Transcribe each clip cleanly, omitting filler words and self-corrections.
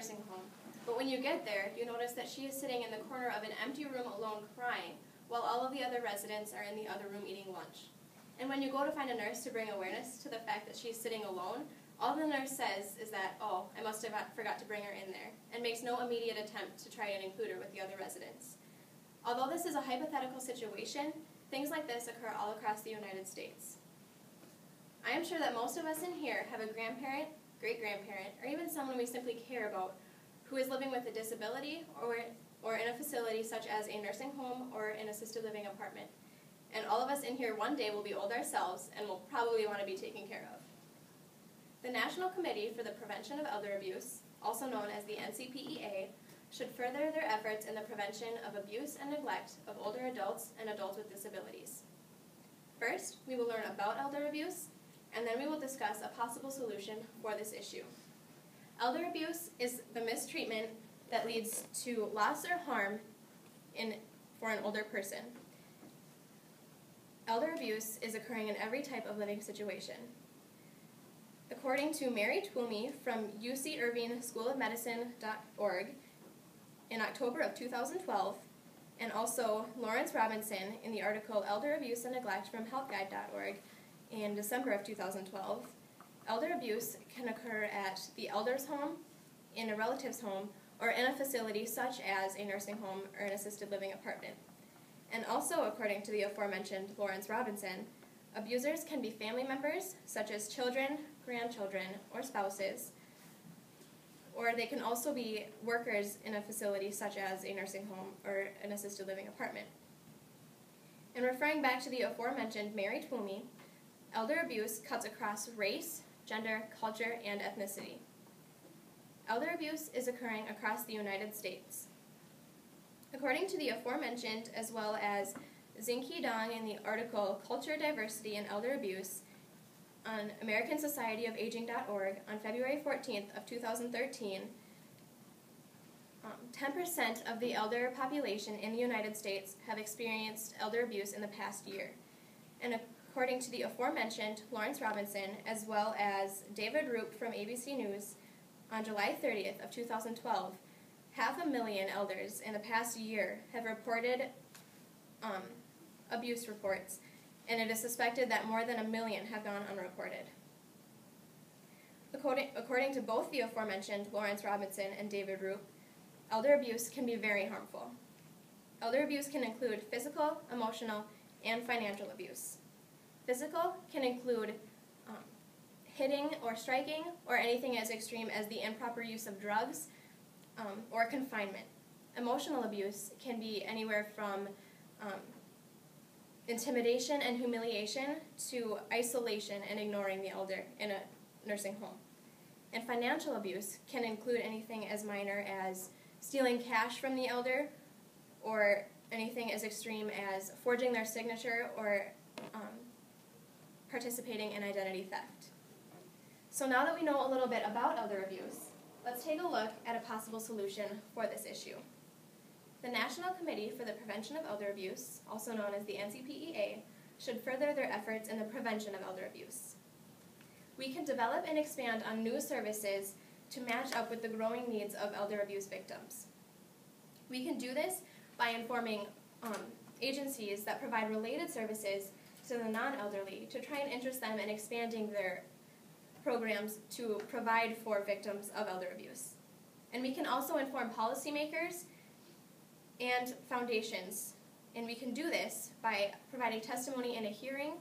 nursing home, but when you get there, you notice that she is sitting in the corner of an empty room alone crying, while all of the other residents are in the other room eating lunch. And when you go to find a nurse to bring awareness to the fact that she's sitting alone, all the nurse says is that, oh, I must have forgot to bring her in there, and makes no immediate attempt to try and include her with the other residents. Although this is a hypothetical situation, things like this occur all across the United States. I am sure that most of us in here have a grandparent, great-grandparent, or even someone we simply care about who is living with a disability or in a facility such as a nursing home or an assisted living apartment. And all of us in here one day will be old ourselves and will probably want to be taken care of. The National Committee for the Prevention of Elder Abuse, also known as the NCPEA, should further their efforts in the prevention of abuse and neglect of older adults and adults with disabilities. First, we will learn about elder abuse, and then we will discuss a possible solution for this issue. Elder abuse is the mistreatment that leads to loss or harm for an older person. Elder abuse is occurring in every type of living situation. According to Mary Twomey from UC Irving School of Medicine.org in October of 2012, and also Lawrence Robinson in the article Elder Abuse and Neglect from HealthGuide.org in December of 2012, elder abuse can occur at the elder's home, in a relative's home, or in a facility such as a nursing home or an assisted living apartment. And also, according to the aforementioned Lawrence Robinson, abusers can be family members, such as children, grandchildren, or spouses, or they can also be workers in a facility such as a nursing home or an assisted living apartment. And referring back to the aforementioned Mary Twomey, elder abuse cuts across race, gender, culture, and ethnicity. Elder abuse is occurring across the United States. According to the aforementioned, as well as Zinke Dong in the article Culture, Diversity, and Elder Abuse on American Society of Aging.org on February 14th of 2013, 10% of the elder population in the United States have experienced elder abuse in the past year. And according to the aforementioned Lawrence Robinson, as well as David Roop from ABC News, on July 30th of 2012, 500,000 elders in the past year have reported abuse reports, and it is suspected that more than 1 million have gone unreported. According to both the aforementioned Lawrence Robinson and David Roop, elder abuse can be very harmful. Elder abuse can include physical, emotional, and financial abuse. Physical can include hitting or striking, or anything as extreme as the improper use of drugs or confinement. Emotional abuse can be anywhere from intimidation and humiliation to isolation and ignoring the elder in a nursing home. And financial abuse can include anything as minor as stealing cash from the elder, or anything as extreme as forging their signature or participating in identity theft. So now that we know a little bit about elder abuse, let's take a look at a possible solution for this issue. The National Committee for the Prevention of Elder Abuse, also known as the NCPEA, should further their efforts in the prevention of elder abuse. We can develop and expand on new services to match up with the growing needs of elder abuse victims. We can do this by informing agencies that provide related services to the non-elderly to try and interest them in expanding their programs to provide for victims of elder abuse. And we can also inform policymakers and foundations, and we can do this by providing testimony in a hearing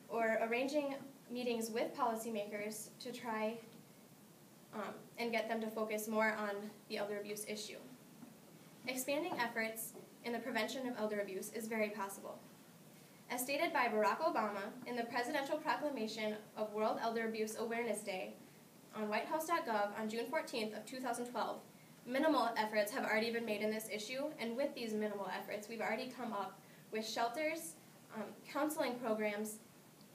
or arranging meetings with policymakers to try and get them to focus more on the elder abuse issue. Expanding efforts in the prevention of elder abuse is very possible. As stated by Barack Obama in the Presidential Proclamation of World Elder Abuse Awareness Day on whitehouse.gov on June 14th of 2012, minimal efforts have already been made in this issue, and with these minimal efforts, we've already come up with shelters, counseling programs,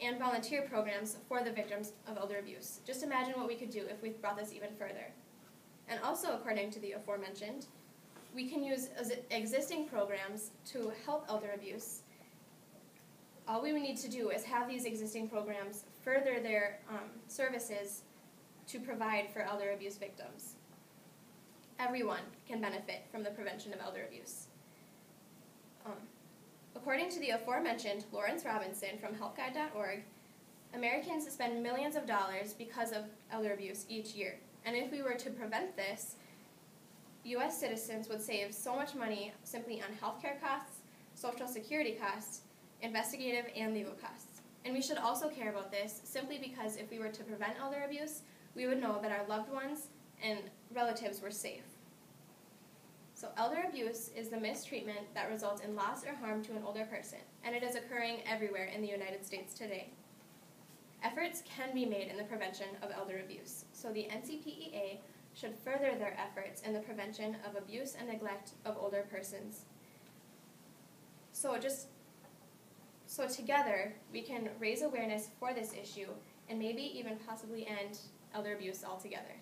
and volunteer programs for the victims of elder abuse. Just imagine what we could do if we brought this even further. And also, according to the aforementioned, we can use existing programs to help elder abuse. All we would need to do is have these existing programs further their services to provide for elder abuse victims. everyone can benefit from the prevention of elder abuse. According to the aforementioned Lawrence Robinson from helpguide.org, Americans spend millions of dollars because of elder abuse each year. And if we were to prevent this, U.S. citizens would save so much money simply on healthcare costs, Social Security costs, investigative and legal costs. And we should also care about this simply because if we were to prevent elder abuse, we would know that our loved ones and relatives were safe. So elder abuse is the mistreatment that results in loss or harm to an older person, and it is occurring everywhere in the United States today. Efforts can be made in the prevention of elder abuse, so the NCPEA should further their efforts in the prevention of abuse and neglect of older persons. So together, we can raise awareness for this issue and maybe even possibly end elder abuse altogether.